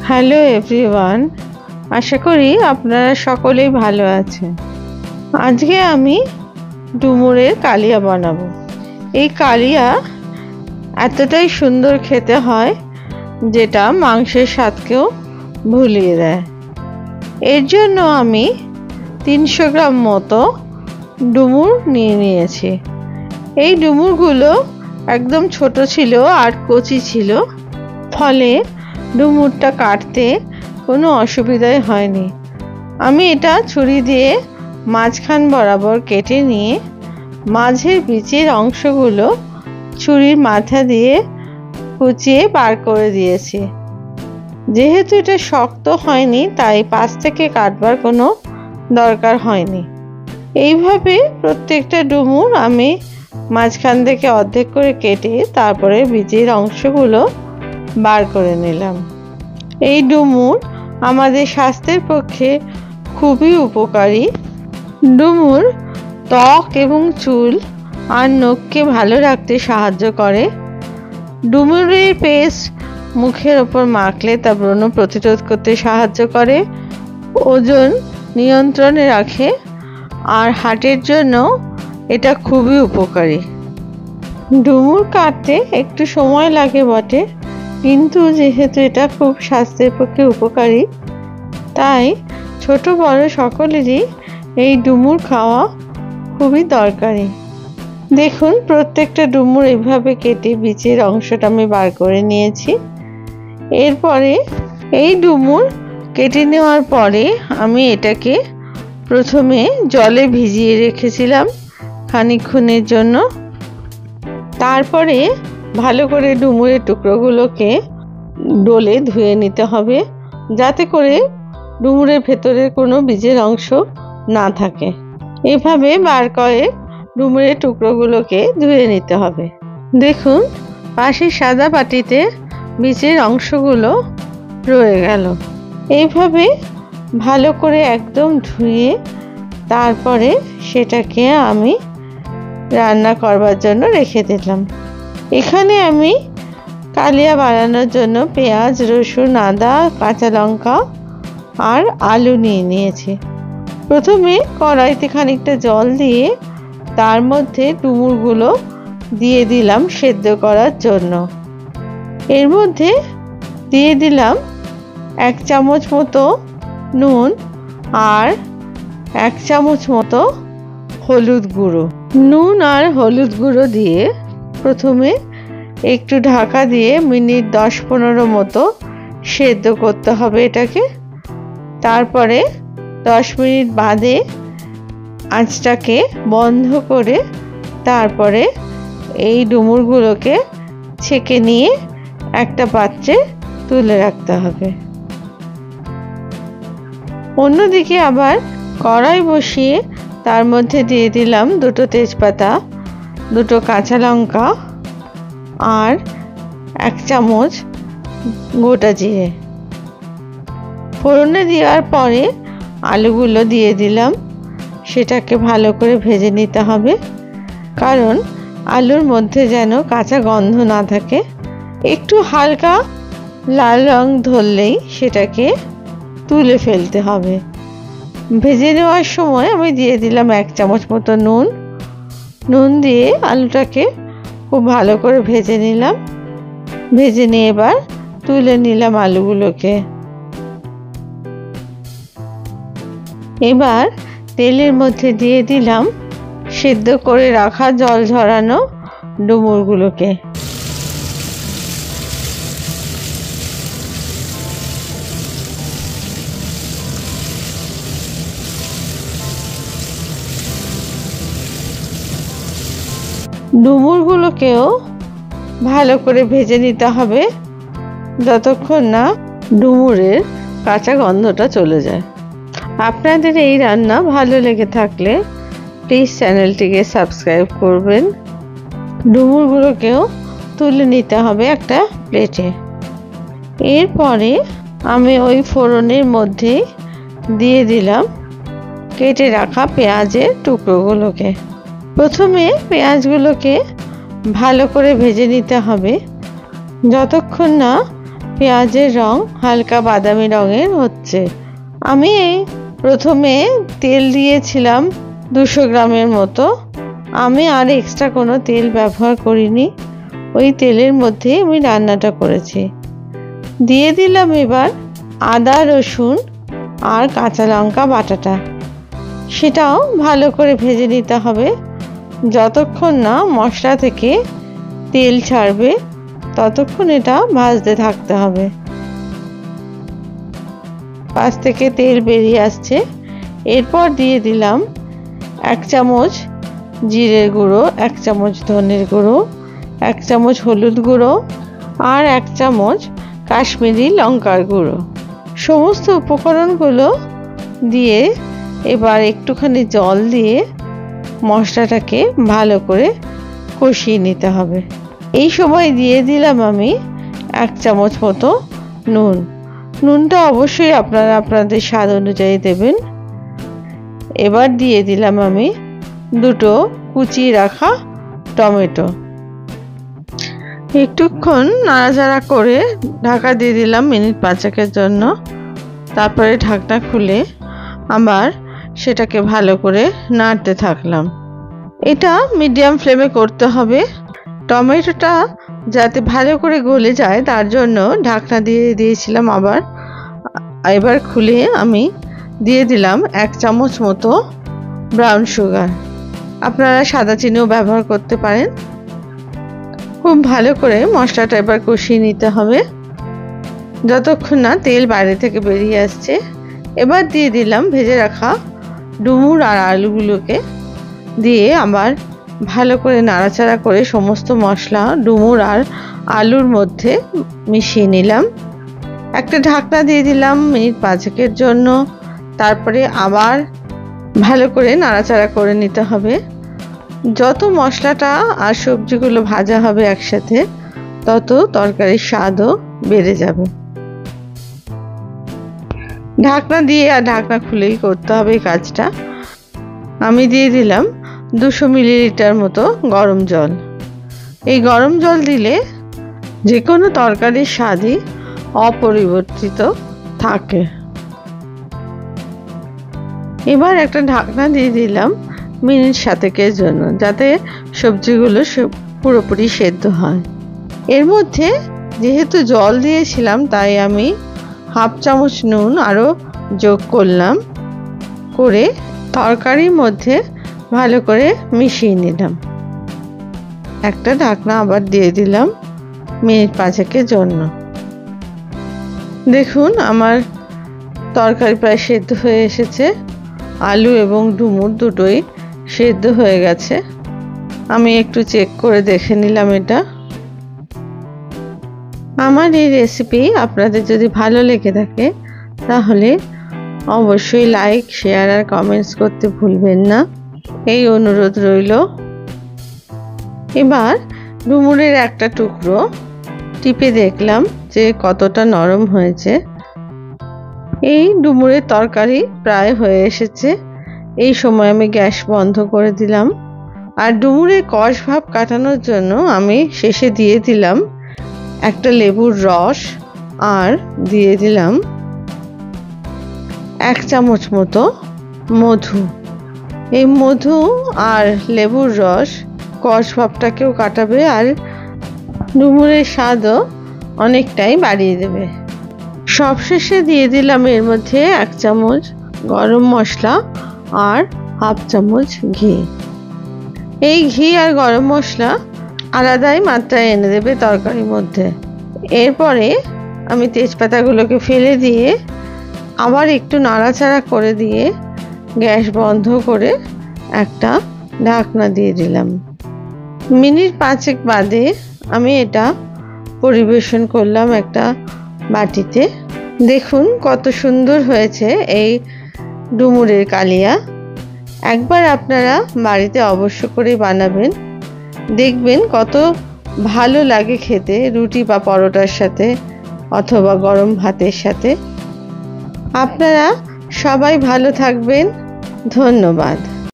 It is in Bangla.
হ্যালো এভরিওয়ান, আশা করি আপনারা সকলেই ভালো আছেন। আজকে আমি ডুমুরের কালিয়া বানাবো। এই কালিয়া এতটাই সুন্দর খেতে হয় যেটা মাংসের স্বাদকেও ভুলিয়ে দেয়। এর জন্য আমি 300 গ্রাম মতো ডুমুর নিয়েছি। এই ডুমুরগুলো একদম ছোট ছিল আর কচি ছিল, ফলে ডুমুরটা কাটতে কোনো অসুবিধাই হয়নি। আমি এটা ছুরি দিয়ে মাঝখান বরাবর কেটে নিয়ে মাঝের বিচির অংশগুলো ছুরির মাথা দিয়ে কুচিয়ে বার করে দিয়েছি। যেহেতু এটা শক্ত হয়নি তাই পাশ থেকে কাটবার কোনো দরকার হয়নি। এইভাবে প্রত্যেকটা ডুমুর আমি মাঝখান থেকে অর্ধেক করে কেটে তারপরে বিচির অংশগুলো বার করে নিলাম। এই ডুমুর আমাদের স্বাস্থ্যের পক্ষে খুবই উপকারী। ডুমুর ত্বক এবং চুল আর নখকে ভালো রাখতে সাহায্য করে। ডুমুরের পেস্ট মুখের ওপর মাখলে তা ব্রণ প্রতিরোধ করতে সাহায্য করে, ওজন নিয়ন্ত্রণে রাখে আর হার্টের জন্য এটা খুবই উপকারী। ডুমুর কাটতে একটু সময় লাগে বটে, কিন্তু যেহেতু এটা খুব স্বাস্থ্যের পক্ষে উপকারী তাই ছোট বড় সকলেরই এই ডুমুর খাওয়া খুবই দরকারি। দেখুন, প্রত্যেকটা ডুমুর এইভাবে কেটে বীজের অংশটা আমি বার করে নিয়েছি। এরপরে এই ডুমুর কেটে নেওয়ার পরে আমি এটাকে প্রথমে জলে ভিজিয়ে রেখেছিলাম খানিকক্ষণের জন্য। তারপরে ভালো করে ডুমুরের টুকরোগুলোকে ডলে ধুয়ে নিতে হবে, যাতে করে ডুমুরের ভেতরের কোনো বীজের অংশ না থাকে। এভাবে বার করে ডুমুরের টুকরোগুলোকে ধুয়ে নিতে হবে। দেখুন, পাশের সাদা বাটিতে বীজের অংশগুলো রয়ে গেল। এইভাবে ভালো করে একদম ধুয়ে তারপরে সেটাকে আমি রান্না করবার জন্য রেখে দিলাম। এখানে আমি কালিয়া বানানোর জন্য পেঁয়াজ, রসুন, আদা, কাঁচা লঙ্কা আর আলু নিয়েছি। প্রথমে কড়াইতে খানিকটা জল দিয়ে তার মধ্যে ডুমুরগুলো দিয়ে দিলাম সেদ্ধ করার জন্য। এর মধ্যে দিয়ে দিলাম 1 চামচ মতো নুন আর 1 চামচ মতো হলুদ গুঁড়ো। নুন আর হলুদ গুঁড়ো দিয়ে প্রথমে একটু ঢাকা দিয়ে মিনিট 10-15 মতো সেদ্ধ করতে হবে এটাকে। তারপরে 10 মিনিট বাদে আঁচটাকে বন্ধ করে তারপরে এই ডুমুরগুলোকে ছেঁকে নিয়ে একটা পাত্রে তুলে রাখতে হবে। অন্যদিকে আবার কড়াই বসিয়ে তার মধ্যে দিয়ে দিলাম 2টো তেজপাতা, 2টো কাঁচা লঙ্কা আর 1 চামচ গোটা জিরে। ফোড়নে দেওয়ার পরে আলুগুলো দিয়ে দিলাম। সেটাকে ভালো করে ভেজে নিতে হবে, কারণ আলুর মধ্যে যেন কাঁচা গন্ধ না থাকে। একটু হালকা লাল রং ধরলেই সেটাকে তুলে ফেলতে হবে। ভেজে নেওয়ার সময় আমি দিয়ে দিলাম 1 চামচ মতো নুন দিয়ে আলুটাকে খুব ভালো করে ভেজে নিলাম। ভেজে নিয়ে এবার তুলে নিলাম আলুগুলোকে। এবার তেলের মধ্যে দিয়ে দিলাম সেদ্ধ করে রাখা জল ঝরানো ডুমুরগুলোকে। ডুমুরগুলোকেও ভালো করে ভেজে নিতে হবে যতক্ষণ না ডুমুরের কাঁচা গন্ধটা চলে যায়। আপনাদের এই রান্না ভালো লেগে থাকলে প্লিজ চ্যানেলটিকে সাবস্ক্রাইব করবেন। ডুমুরগুলোকেও তুলে নিতে হবে একটা প্লেটে। এরপরে আমি ওই ফোড়নের মধ্যে দিয়ে দিলাম কেটে রাখা পেঁয়াজের টুকরোগুলোকে। প্রথমে পেঁয়াজগুলোকে ভালো করে ভেজে নিতে হবে যতক্ষণ না পেঁয়াজের রং হালকা বাদামি রঙের হচ্ছে। আমি প্রথমে তেল দিয়েছিলাম 200 গ্রামের মতো। আমি আর এক্সট্রা কোনো তেল ব্যবহার করিনি, ওই তেলের মধ্যে আমি রান্নাটা করেছি। দিয়ে দিলাম এবার আদা রসুন আর কাঁচা লঙ্কা বাটাটা। সেটাও ভালো করে ভেজে নিতে হবে। যতক্ষণ না মশলা থেকে তেল ছাড়বে ততক্ষণ এটা ভাজতে থাকতে হবে। পাশ থেকে তেল বেরিয়ে আসছে। এরপর দিয়ে দিলাম 1 চামচ জিরের গুঁড়ো, 1 চামচ ধনের গুঁড়ো, 1 চামচ হলুদ গুঁড়ো আর 1 চামচ কাশ্মীরি লঙ্কার গুঁড়ো। সমস্ত উপকরণগুলো দিয়ে এবার একটুখানি জল দিয়ে মশলাটাকে ভালো করে কষিয়ে নিতে হবে। এই সময় দিয়ে দিলাম আমি 1 চামচ মতো নুন। নুনটা অবশ্যই আপনারা আপনাদের স্বাদ অনুযায়ী দেবেন। এবার দিয়ে দিলাম আমি 2 কুচিয়ে রাখা টমেটো। একটুক্ষণ নাড়াচাড়া করে ঢাকা দিয়ে দিলাম মিনিট 5 জন্য। তারপরে ঢাকনা খুলে আবার সেটাকে ভালো করে নাড়তে থাকলাম। এটা মিডিয়াম ফ্লেমে করতে হবে। টমেটোটা যাতে ভালো করে গলে যায় তার জন্য ঢাকনা দিয়ে দিয়েছিলাম আবার। এবার খুলে আমি দিয়ে দিলাম 1 চামচ মতো ব্রাউন সুগার। আপনারা সাদা চিনিও ব্যবহার করতে পারেন। খুব ভালো করে মশলাটা এবার কষিয়ে নিতে হবে যতক্ষণ না তেল বাইরে থেকে বেরিয়ে আসছে। এবার দিয়ে দিলাম ভেজে রাখা ডুমুর আর আলুগুলোকে দিয়ে আবার ভালো করে নাড়াচাড়া করে সমস্ত মশলা ডুমুর আর আলুর মধ্যে মিশিয়ে নিলাম। একটা ঢাকনা দিয়ে দিলাম মিনিট 5 জন্য। তারপরে আবার ভালো করে নাড়াচাড়া করে নিতে হবে। যত মশলাটা আর সবজিগুলো ভাজা হবে একসাথে তত তরকারির স্বাদও বেড়ে যাবে। ঢাকনা দিয়ে আর ঢাকনা খুলেই করতে হবে এই কাজটা। আমি দিয়ে দিলাম 200 মিলিলিটার মতো গরম জল। এই গরম জল দিলে যে কোনো তরকারির স্বাদই অপরিবর্তিত থাকে। এবার একটা ঢাকনা দিয়ে দিলাম মিনিট 7 জন্য, যাতে সবজিগুলো পুরোপুরি সেদ্ধ হয়। এর মধ্যে যেহেতু জল দিয়েছিলাম তাই আমি 1/2 চামচ নুন আরও যোগ করলাম, করে তরকারির মধ্যে ভালো করে মিশিয়ে নিলাম। একটা ঢাকনা আবার দিয়ে দিলাম মিনিট 5 জন্য। দেখুন আমার তরকারি প্রায় সেদ্ধ হয়ে এসেছে। আলু এবং ডুমুর দুটোই সেদ্ধ হয়ে গেছে। আমি একটু চেক করে দেখে নিলাম এটা। আমার এই রেসিপি আপনাদের যদি ভালো লেগে থাকে তাহলে অবশ্যই লাইক, শেয়ার আর কমেন্টস করতে ভুলবেন না, এই অনুরোধ রইল। এবার ডুমুরের একটা টুকরো টিপে দেখলাম যে কতটা নরম হয়েছে। এই ডুমুরের তরকারি প্রায় হয়ে এসেছে। এই সময় আমি গ্যাস বন্ধ করে দিলাম। আর ডুমুরের কষ ভাব কাটানোর জন্য আমি শেষে দিয়ে দিলাম একটা লেবুর রস আর দিয়ে দিলাম 1 চামচ মতো মধু। এই মধু আর লেবুর রস কষ ভাবটাকেও কাটাবে আর ডুমুরের স্বাদও অনেকটাই বাড়িয়ে দেবে। সবশেষে দিয়ে দিলাম এর মধ্যে 1 চামচ গরম মশলা আর 1/2 চামচ ঘি। এই ঘি আর গরম মশলা আলাদাই মাত্রায় এনে দেবে তরকারির মধ্যে। এরপরে আমি তেজপাতাগুলোকে ফেলে দিয়ে আবার একটু নাড়াচাড়া করে দিয়ে গ্যাস বন্ধ করে একটা ঢাকনা দিয়ে দিলাম। মিনিট 5 বাদে আমি এটা পরিবেশন করলাম একটা বাটিতে। দেখুন কত সুন্দর হয়েছে এই ডুমুরের কালিয়া। একবার আপনারা বাড়িতে অবশ্য করে বানাবেন, দেখবেন কত ভালো লাগে খেতে রুটি বা পরোটার সাথে অথবা গরম ভাতের সাথে। আপনারা সবাই ভালো থাকবেন। ধন্যবাদ।